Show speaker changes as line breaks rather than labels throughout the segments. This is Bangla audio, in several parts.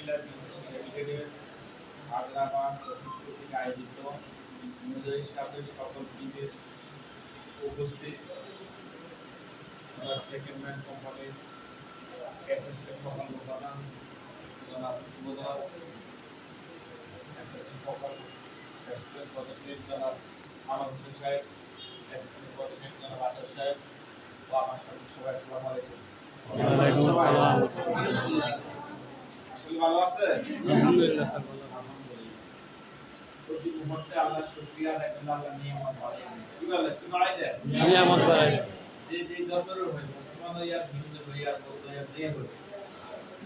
কুমিল্লার সিন্ডিকেটের আগ্রাবাদ অফিস কর্তৃক আয়োজিত অনুযায়ী সাথে সকল বিদেশ উপস্থিত সেকেন্ড ম্যান কোম্পানির অ্যাসিস্ট্যান্ট প্রকল্প প্রধান জনাব সুবোধর, অ্যাসিস্ট্যান্ট প্রকল্প অ্যাসিস্ট্যান্ট পদচিব জনাব আমার হোসেন সাহেব, অ্যাসিস্ট্যান্ট পদচিব জনাব আতর সাহেব ও আমার সঙ্গে সবাই আসসালামু আলাইকুম।
ওয়ালাইকুম আসসালাম।
আসলে ভালো আছে?
আলহামদুলিল্লাহ স্যার, ভালো আছি।
প্রতি মুহূর্তে আল্লাহ শুকরিয়া আদায় করলে আল্লাহ নিয়ামত বাড়ায় দেন। কি বলে? কি বাড়ায় দেন?
নিয়ামত বাড়ায়।
যে ধর্মের হয়, মুসলমান হইয়া, হিন্দু হইয়া, বৌদ্ধ হইয়া, যে হই,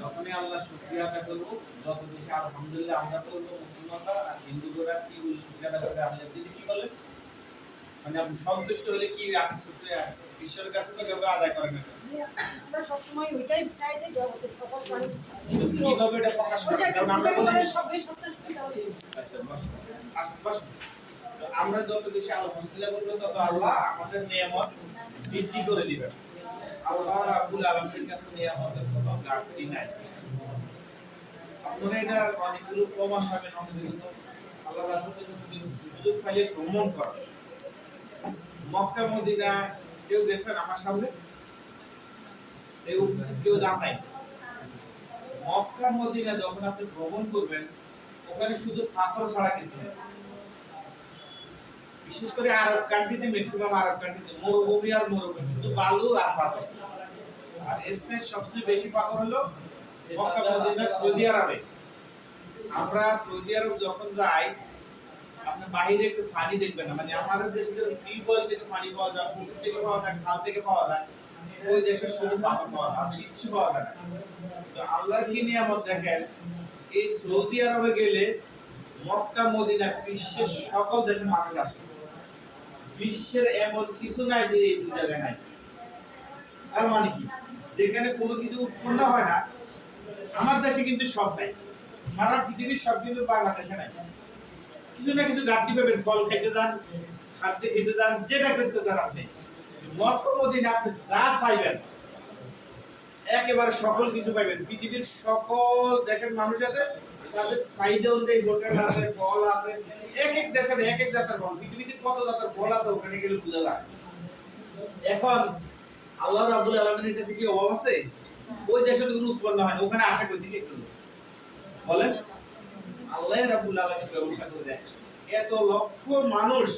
যখনই আল্লাহ শুকরিয়া আদায় করবো, যত বেশি আলহামদুলিল্লাহ আমরা বলবো মুসলমানরা, আর হিন্দুরা কি বলি শুকরিয়া আদায় করবে, আমি যদি কি বলে মানে আপনি সন্তুষ্ট হলে কি আপনি শুকরিয়া ঈশ্বরের কাছে তো কেউ আদায় করেন না।
আমরা সব সময় ওইটাই চাই যে জগতের সকল প্রাণী
কিভাবে এটা প্রকাশ করেন? কারণ আমরা বলি
সবাই সন্তুষ্ট হবে।
আচ্ছা বস আসুন বস। আমরা যত বেশি আলহামদুলিল্লাহ বলবো তত আল্লাহ আমাদের নিয়ামত বৃদ্ধি করে দিবেন। আল্লাহ রাব্বুল আলামিনের কাছে নিয়ামতের কোনো ঘাটতি নাই। আপনারা এটা অনেকগুলো প্রমাণ পাবেন আমাদের জন্য। আল্লাহ রাসূলের জন্য সুযোগ পাইলে ভ্রমণ করা। মক্কা মদিনা কেউ গেছেন আমার সামনে? কেউ যান নাই। মক্কা মদিনা যখন আপনি ভ্রমণ করবেন ওখানে শুধু পাথর ছাড়া কিছু নেই। বিশেষ করে আরব কান্ট্রিতে, ম্যাক্সিমাম আরব কান্ট্রিতে মরুভূমি আর মরুভূমি, শুধু বালু আর পাথর। আর এসে সবচেয়ে বেশি পাথর হলো মক্কা মদিনা সৌদি আরবে। আমরা সৌদি আরব যখন যাই আপনি বাইরে একটু পানি দেখবেন না, মানে আমাদের দেশে যে টিউবওয়েল থেকে পানি পাওয়া যায়, পুকুর থেকে পাওয়া যায়, খাল থেকে পাওয়া যায়, ওই দেশে শুধু পাথর পাওয়া যায়, আর কিচ্ছু পাওয়া যায় না। তো আল্লাহর কি নিয়ামত দেখেন, এই সৌদি আরবে গেলে মক্কা মদিনা বিশ্বের সকল দেশের মানুষ আসে। বিশ্বের এমন কিছু নাই যে এই দুই জায়গায় নাই। তার মানে কি, যেখানে কোনো কিছু উৎপন্ন হয় না আমার দেশে কিন্তু সব নাই। সারা পৃথিবীর সব কিন্তু বাংলাদেশে নাই। কিছু না কিছু ঘাটতি পাবেন, ফল খেতে যান, খাদ্য খেতে যান, যেটা করতে যান আপনি মক্কা মদিনা আপনি যা চাইবেন একেবারে সকল কিছু পাবেন। পৃথিবীর সকল দেশের মানুষ আছে, তাদের চাহিদা অনুযায়ী হোটেল আছে, ফল আছে, এক এক দেশের এক এক জাতের ফল। পৃথিবীতে কত জাতের ফল আছে ওখানে গেলে বোঝা যায়। এখন আল্লাহ রাব্বুল আলামিনের কাছে কি অভাব আছে? ওই দেশে তো কোনো উৎপন্ন হয় না, ওখানে আশা কই থেকে একটু বলেন। আল্লাহ রাব্বুল আলামিন ব্যবস্থা করে দেয়। এত লক্ষ মানুষ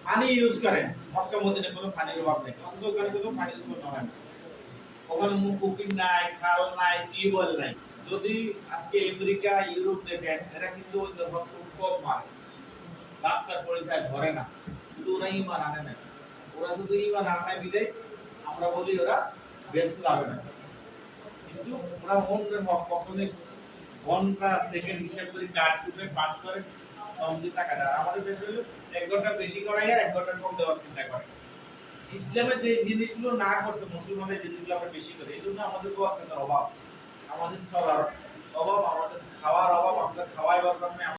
পানি ইউজ করেন, মক্কা মদিনায় কোনো পানির অভাব নেই, অথচ ওখানে কোনো পানি উৎপন্ন হয় না। ওখানে পুকুর নাই, খাল নাই, টিউবওয়েল নাই। যদি আজকে আমেরিকা, ইউরোপ দেখেন, এরা কিন্তু ওই খুব কম মারে, রাস্তার পরীক্ষায় ধরে না, শুধু ওরা ইমান আনে না। ওরা শুধু ইমান আনে বিদায় আমরা বলি ওরা বেস্ট লাভে না। কিন্তু ওরা মনের কখনোই ঘন্টা সেকেন্ড হিসাব করে কাট করে পাঁচ করে সমঝে টাকা দেয়। আমাদের দেশে হলো 1 ঘন্টা বেশি করাই আর 1 ঘন্টা কম দেওয়ার চিন্তা করে। ইসলামে যে জিনিসগুলো না করছে মুসলমানের জিনিসগুলো আমরা বেশি করি, এই জন্য আমাদের অভাব, আমাদের চলার অভাব, আমাদের খাওয়ার অভাব, আমাদের খাওয়াই বরকত নেই।